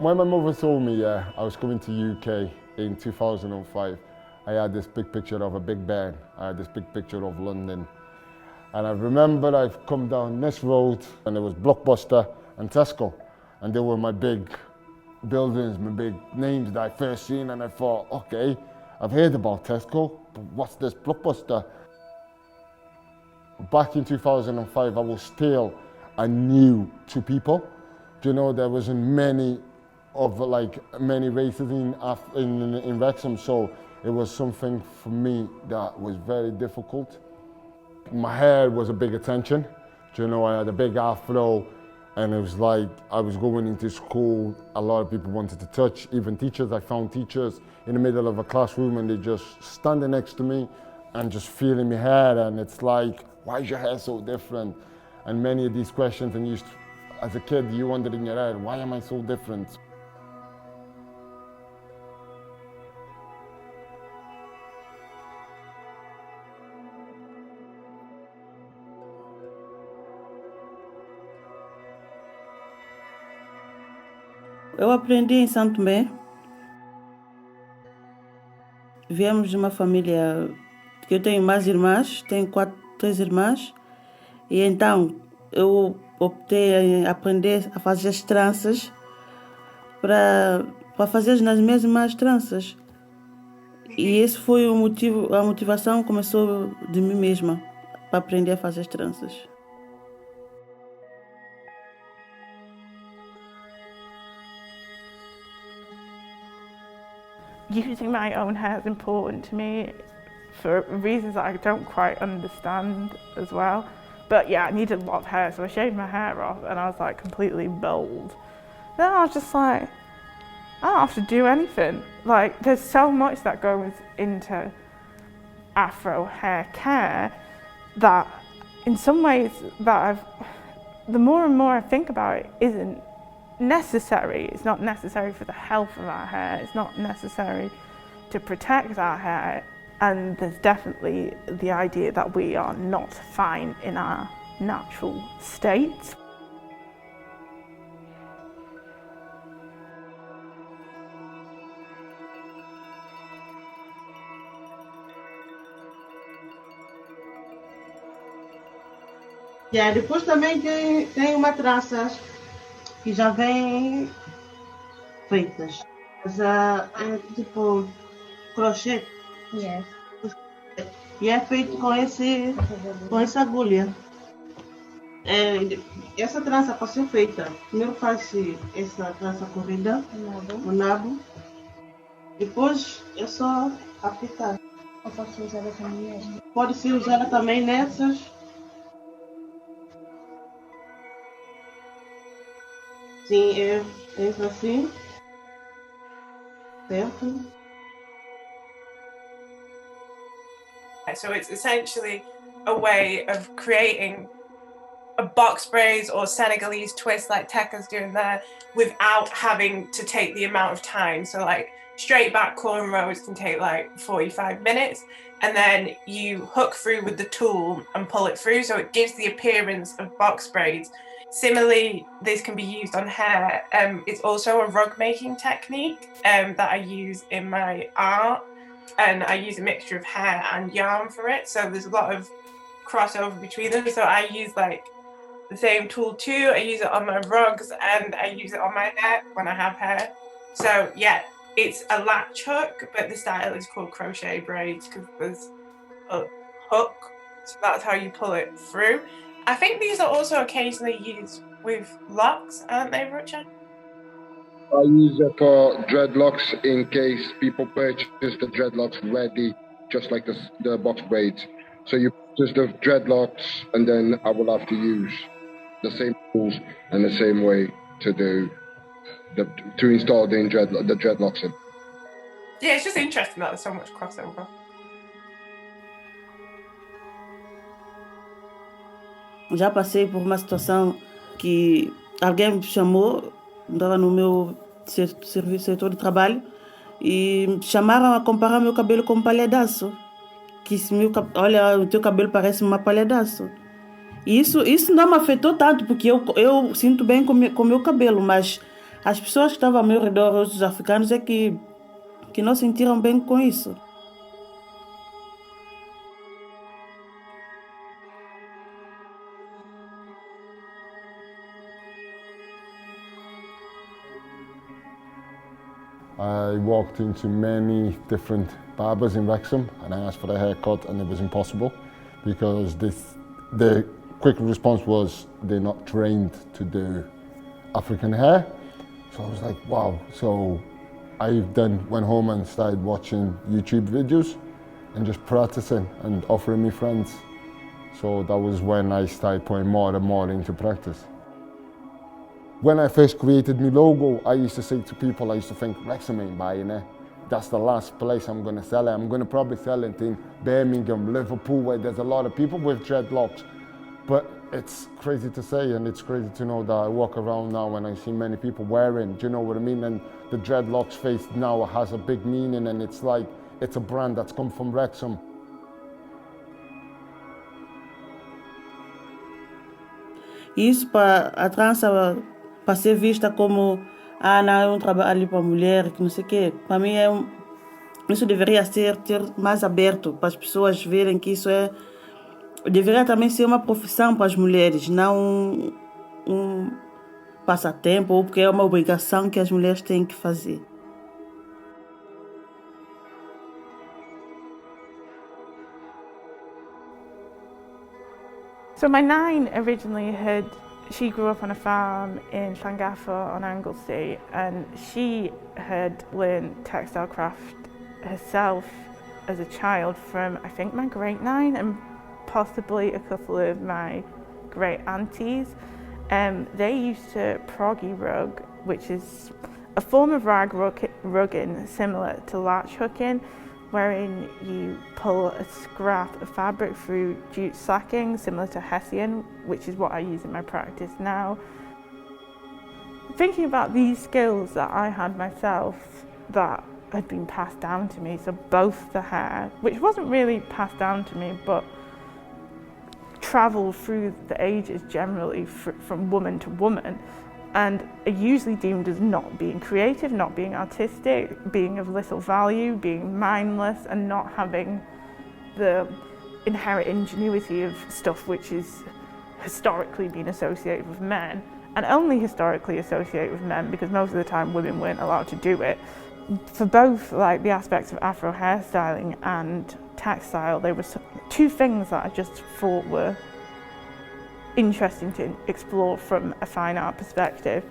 When my mother told me I was coming to UK in 2005, I had this big picture of a Big Ben. I had this big picture of London. And I remember I've come down this road and there was Blockbuster and Tesco. And they were my big buildings, my big names that I first seen. And I thought, okay, I've heard about Tesco, but what's this Blockbuster? Back in 2005, I was still a new to people. Do you know, there wasn't many races in Wrecsam, so it was something for me that was very difficult. My hair was a big attention. Do you know, I had a big afro, and it was like I was going into school, a lot of people wanted to touch, even teachers. I found teachers in the middle of a classroom and they just standing next to me and just feeling my hair, and it's like, why is your hair so different? And many of these questions, and as a kid, you wondered in your head, why am I so different? Eu aprendi em São Tomé. Viemos de uma família que eu tenho mais irmãs, tenho 3 irmãs, e então eu optei em aprender a fazer as tranças para fazer nas mesmas tranças. E esse foi o motivo, a motivação começou de mim mesma para aprender a fazer as tranças. Using my own hair is important to me for reasons that I don't quite understand as well. But yeah, I needed a lot of hair, so I shaved my hair off and I was like completely bald. Then I was just like, I don't have to do anything. Like, there's so much that goes into Afro hair care that in some ways the more and more I think about it, isn't necessary. It's not necessary for the health of our hair. It's not necessary to protect our hair. And there's definitely the idea that we are not fine in our natural state. Depois também tem uma tranças que já vem feitas. Mas é tipo crochê. Yes. E é feito com essa agulha. Essa trança para ser feita, primeiro faz-se essa trança corrida, o nabo. Depois é só aplicar. Ou posso usar também nesta? Pode ser usada também nessas. Sim, é assim. Certo. So it's essentially a way of creating a box braids or Senegalese twist like Teca's doing there without having to take the amount of time. So like straight back cornrows can take like 45 minutes, and then you hook through with the tool and pull it through, so it gives the appearance of box braids. Similarly, this can be used on hair. It's also a rug making technique that I use in my art, and I use a mixture of hair and yarn for it, so there's a lot of crossover between them. So I use like the same tool too. I use it on my rugs and I use it on my hair when I have hair. So yeah, it's a latch hook, but the style is called crochet braids because there's a hook, so that's how you pull it through. I think these are also occasionally used with locks, aren't they, Rutcher? I use it for dreadlocks in case people purchase the dreadlocks ready, just like the box braids. So you purchase the dreadlocks, and then I will have to use the same tools and the same way to install the dreadlocks in. Yeah, it's just interesting that there's so much crossover. Já passei por uma situação que alguém me chamou, estava no meu setor de trabalho, e chamaram a comparar meu cabelo com um palhaço. Que olha, o teu cabelo parece uma palhaço. E isso não me afetou tanto, porque eu sinto bem com o meu cabelo, mas As pessoas que estavam ao meu redor, os africanos, é que não sentiram bem com isso. I walked into many different barbers in Wrecsam and I asked for a haircut and it was impossible because the quick response was they're not trained to do African hair. So I was like, wow. So I then went home and started watching YouTube videos and just practicing and offering me friends. So that was when I started putting more and more into practice. When I first created my logo, I used to say to people, I used to think, Wrecsam ain't buying it. That's the last place I'm going to sell it. I'm going to probably sell it in Birmingham, Liverpool, where there's a lot of people with dreadlocks. But it's crazy to say, and it's crazy to know that I walk around now and I see many people wearing, do you know what I mean? And the dreadlocks face now has a big meaning, and it's like, it's a brand that's come from Wrecsam. Isso para a trança para ser vista como não é trabalho para mulher, que não sei o quê. Para mim isso deveria ter mais aberto para as pessoas verem que isso deveria também ser uma profissão para as mulheres, não um passatempo ou porque é uma obrigação que as mulheres têm que fazer. So my nine originally she grew up on a farm in Llangaffer on Anglesey, and she had learned textile craft herself as a child from, I think, my great nine and possibly a couple of my great aunties. They used to proggy rug, which is a form of rag rugging similar to latch hooking, wherein you pull a scrap of fabric through jute sacking, similar to hessian, which is what I use in my practice now. Thinking about these skills that I had myself that had been passed down to me, so both the hair, which wasn't really passed down to me, but travelled through the ages generally from woman to woman, and are usually deemed as not being creative, not being artistic, being of little value, being mindless, and not having the inherent ingenuity of stuff which is historically been associated with men, and only historically associated with men because most of the time women weren't allowed to do it. For both like the aspects of Afro hairstyling and textile, there were two things that I just thought were interesting to explore from a fine art perspective.